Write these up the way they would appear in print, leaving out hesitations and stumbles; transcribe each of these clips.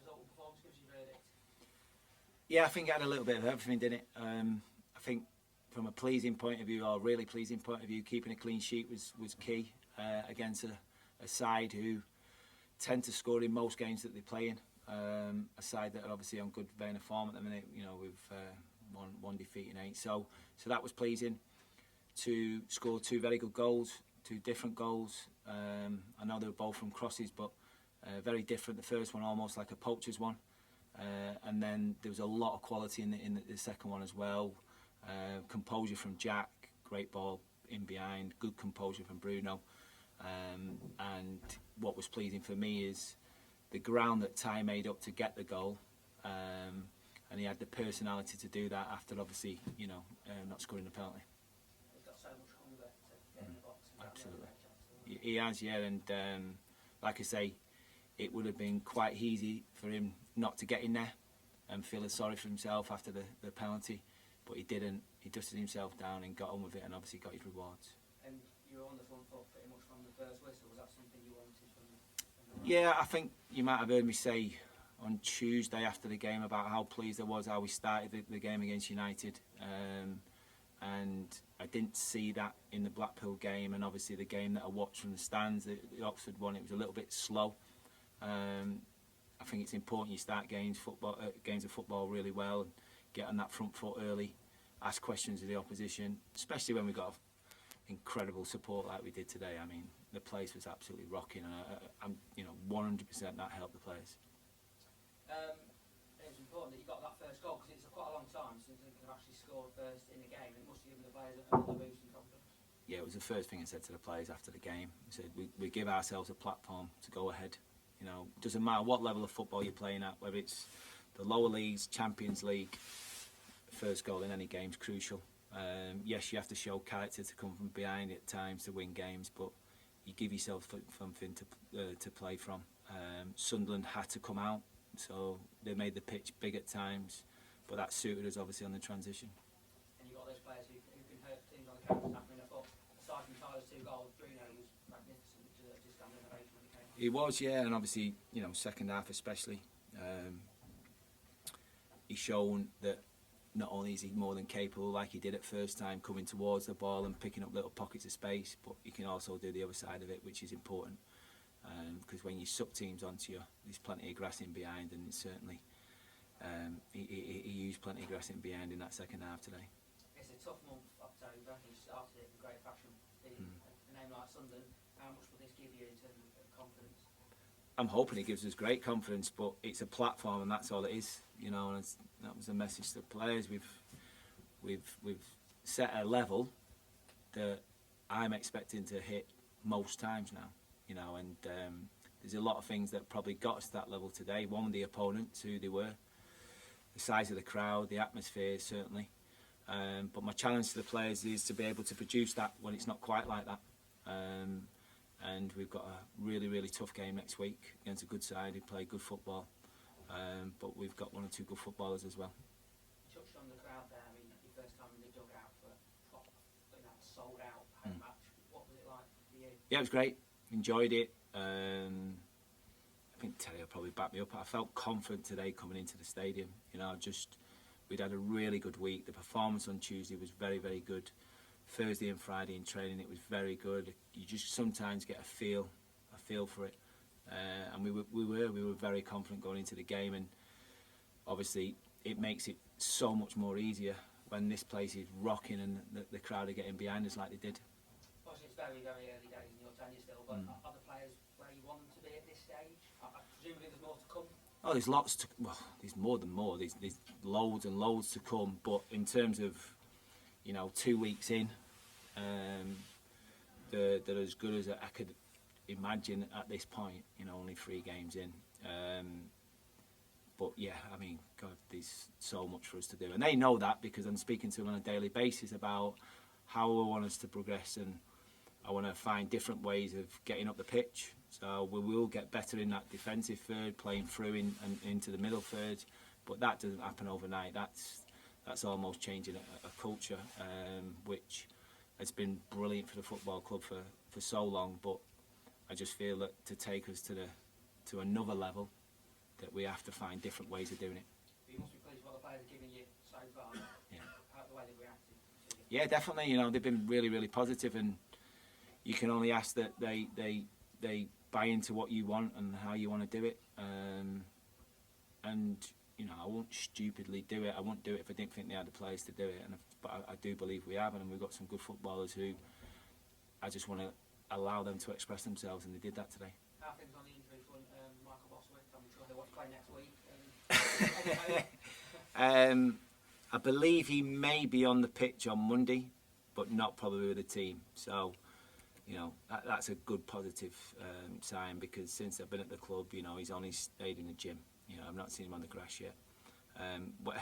total performance gives you verdict? Yeah, I think it had a little bit of everything, didn't it? I think from a pleasing point of view, or really pleasing point of view, keeping a clean sheet was key against a side who tend to score in most games that they play in. A side that are obviously on good vein of form at the minute, you know, with one defeat in 8. So that was pleasing. To score 2 very good goals, 2 different goals. I know they were both from crosses, but very different. The first one almost like a poacher's one. And then there was a lot of quality in the second one as well. Composure from Jack, great ball in behind, good composure from Bruno. And what was pleasing for me is the ground that Ty made up to get the goal. And he had the personality to do that after obviously, you know, not scoring the penalty. He's got so much hunger to get in the box. Absolutely. He has, yeah, and like I say, it would have been quite easy for him not to get in there and feeling sorry for himself after the penalty, but he didn't. He dusted himself down and got on with it and obviously got his rewards. And you were on the front foot pretty much from the first whistle. Was that something you wanted from Yeah, I think you might have heard me say on Tuesday after the game about how pleased I was how we started the game against United. And I didn't see that in the Blackpool game, and obviously the game that I watched from the stands, the Oxford one, it was a little bit slow. I think it's important you start games of football really well and get on that front foot early, ask questions of the opposition, especially when we got incredible support like we did today. I mean, the place was absolutely rocking, and I'm 100% that helped the players. It was important that you got that first goal because it's quite a long time since they've actually scored first in the game. It must have given the players another boost in confidence. Yeah, it was the first thing I said to the players after the game. I said we give ourselves a platform to go ahead. You know, doesn't matter what level of football you're playing at, whether it's the lower leagues, Champions League, first goal in any game is crucial. Yes, you have to show character to come from behind at times to win games, but you give yourself something to play from. Sunderland had to come out, so they made the pitch big at times, but that suited us obviously on the transition. And you've got those players who can hurt teams on the counter-attack. I mean, I thought, aside from Tyler's 2 goals, Bruno was magnificent, deserved his standing ovation when he came on. He was, yeah, and obviously, second half especially, he's shown that not only is he more than capable, like he did at first time, coming towards the ball and picking up little pockets of space, but he can also do the other side of it, which is important. Because when you suck teams onto you, there's plenty of grass in behind, and certainly he used plenty of grass in behind in that second half today. It's a tough month, October. He started it in great fashion. A name like Sunderland, how much will this give you in terms of confidence? I'm hoping it gives us great confidence, but it's a platform, and that's all it is. And that was the message to the players. We've set a level that I'm expecting to hit most times now. And there's a lot of things that probably got us to that level today. One, the opponents, who they were, the size of the crowd, the atmosphere, certainly. But my challenge to the players is to be able to produce that when it's not quite like that. And we've got a really, really tough game next week against a good side who play good football. But we've got 1 or 2 good footballers as well. You touched on the crowd there. I mean, your first time in the dugout for proper, sold out home match. What was it like for you? Yeah, it was great. Enjoyed it. I think Terry will probably back me up. I felt confident today coming into the stadium. We'd had a really good week. The performance on Tuesday was very, very good. Thursday and Friday in training, it was very good. You just sometimes get a feel for it. And we were very confident going into the game, and obviously it makes it so much more easier when this place is rocking and the crowd are getting behind us like they did. Obviously, it's very, very early days in your tenure still, but are the players where you want them to be at this stage? Presumably there's more to come. Oh, there's lots to. Well, there's more than more. There's loads and loads to come. But in terms of, 2 weeks in, they're as good as I could imagine at this point. Only 3 games in. But yeah, I mean, God, there's so much for us to do, and they know that because I'm speaking to them on a daily basis about how I want us to progress, and I want to find different ways of getting up the pitch. So we will get better in that defensive third, playing through and into the middle third, but that doesn't happen overnight. That's almost changing a culture, which has been brilliant for the football club for so long. But I just feel that to take us to another level, that we have to find different ways of doing it. You must be pleased with what the players are giving you so far. Yeah. The way they've reacted. Yeah, definitely. You know, they've been really, really positive, and you can only ask that they buy into what you want and how you want to do it. And you know, I won't stupidly do it. I won't do it if I didn't think they had the players to do it. But I do believe we have, and we've got some good footballers who I just want to allow them to express themselves, and they did that today. How are things on the injury front, Michael Bosworth? I'm sure he'll watch play next week. I believe he may be on the pitch on Monday, but not probably with the team. So, you know, that's a good positive sign, because since I've been at the club, you know, he's only stayed in the gym. You know, I've not seen him on the grass yet. But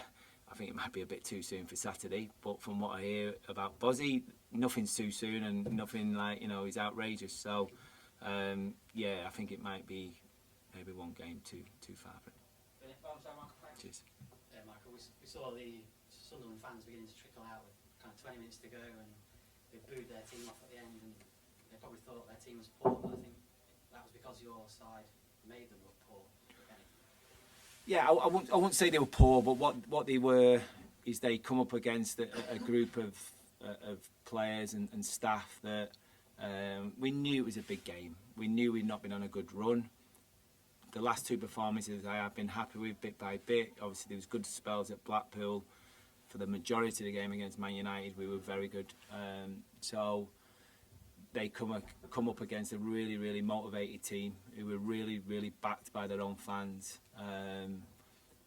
I think it might be a bit too soon for Saturday. But from what I hear about Bozzy, nothing's too soon, and nothing like, you know, he's outrageous. So, yeah, I think it might be maybe one game too far for it. Brilliant. Well, so Michael, thanks. Cheers. Yeah, Michael, we saw the Sunderland fans beginning to trickle out with kind of 20 minutes to go, and they booed their team off at the end, and they probably thought their team was poor, but I think that was because your side made them look poor, if anything. Yeah, I wouldn't say they were poor, but what they were is they come up against a group of players and staff that we knew it was a big game. We knew we'd not been on a good run. The last two performances I have been happy with bit by bit. Obviously there was good spells at Blackpool. For the majority of the game against Man United, we were very good. So they come up against a really, really motivated team who were really, really backed by their own fans,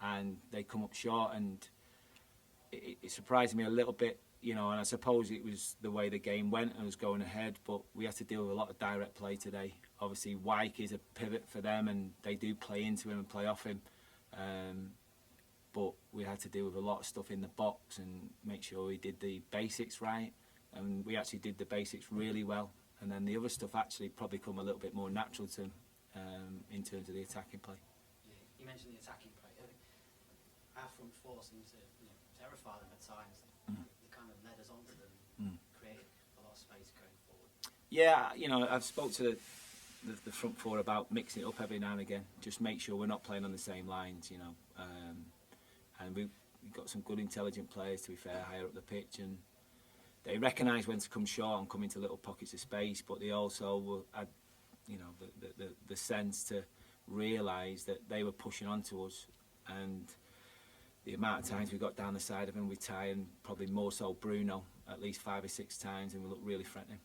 and they come up short, and it surprised me a little bit, you know, and I suppose it was the way the game went and was going ahead, but we had to deal with a lot of direct play today. Obviously Wyke is a pivot for them, and they do play into him and play off him, but we had to deal with a lot of stuff in the box and make sure we did the basics right, and we actually did the basics really well, and then the other stuff actually probably come a little bit more natural to him, in terms of the attacking play. Yeah, you mentioned the attacking play. I think our front four seemed to terrify them at times. They kind of led us onto them, and created a lot of space going forward. Yeah, you know, I've spoke to the front four about mixing it up every now and again. Just make sure we're not playing on the same lines, you know. And we've got some good, intelligent players, to be fair, higher up the pitch, and they recognise when to come short and come into little pockets of space, but they also will add, you know, the sense to realise that they were pushing onto us, and the amount of times we got down the side of them with Ty, and probably more so Bruno, at least 5 or 6 times, and we looked really threatening.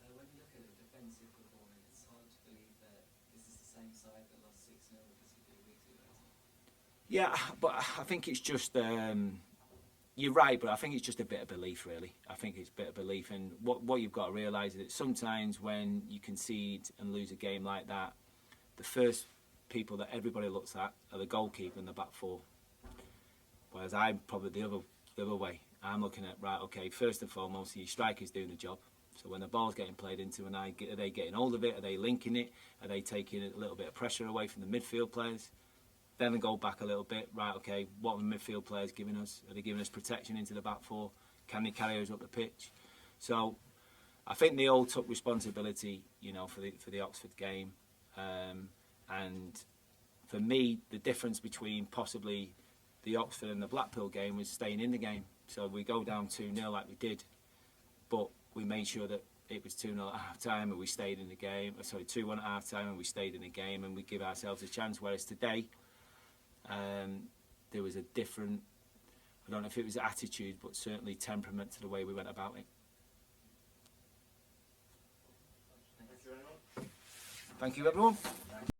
When you look at the defensive performance, it's hard to believe that this is the same side that lost 6-0 because of 2 weeks ago. Yeah, but I think it's just, you're right, but I think it's just a bit of belief, really. I think it's a bit of belief, and what you've got to realise is that sometimes when you concede and lose a game like that, the first people that everybody looks at are the goalkeeper and the back four. Whereas I'm probably the other way. I'm looking at, right, okay, first and foremost, your striker's doing the job. So when the ball's getting played into, are they getting hold of it? Are they linking it? Are they taking a little bit of pressure away from the midfield players? Then they go back a little bit, right, okay, what are the midfield players giving us? Are they giving us protection into the back four? Can they carry us up the pitch? So I think they all took responsibility, you know, for the Oxford game. And for me, the difference between possibly the Oxford and the Blackpool game was staying in the game. So we go down 2-0 like we did, but we made sure that it was 2-0 at half-time and we stayed in the game. Sorry, 2-1 at half-time and we stayed in the game, and we give ourselves a chance. Whereas today, there was a different, I don't know if it was attitude, but certainly temperament to the way we went about it. Thank you, everyone. Thank you, everyone.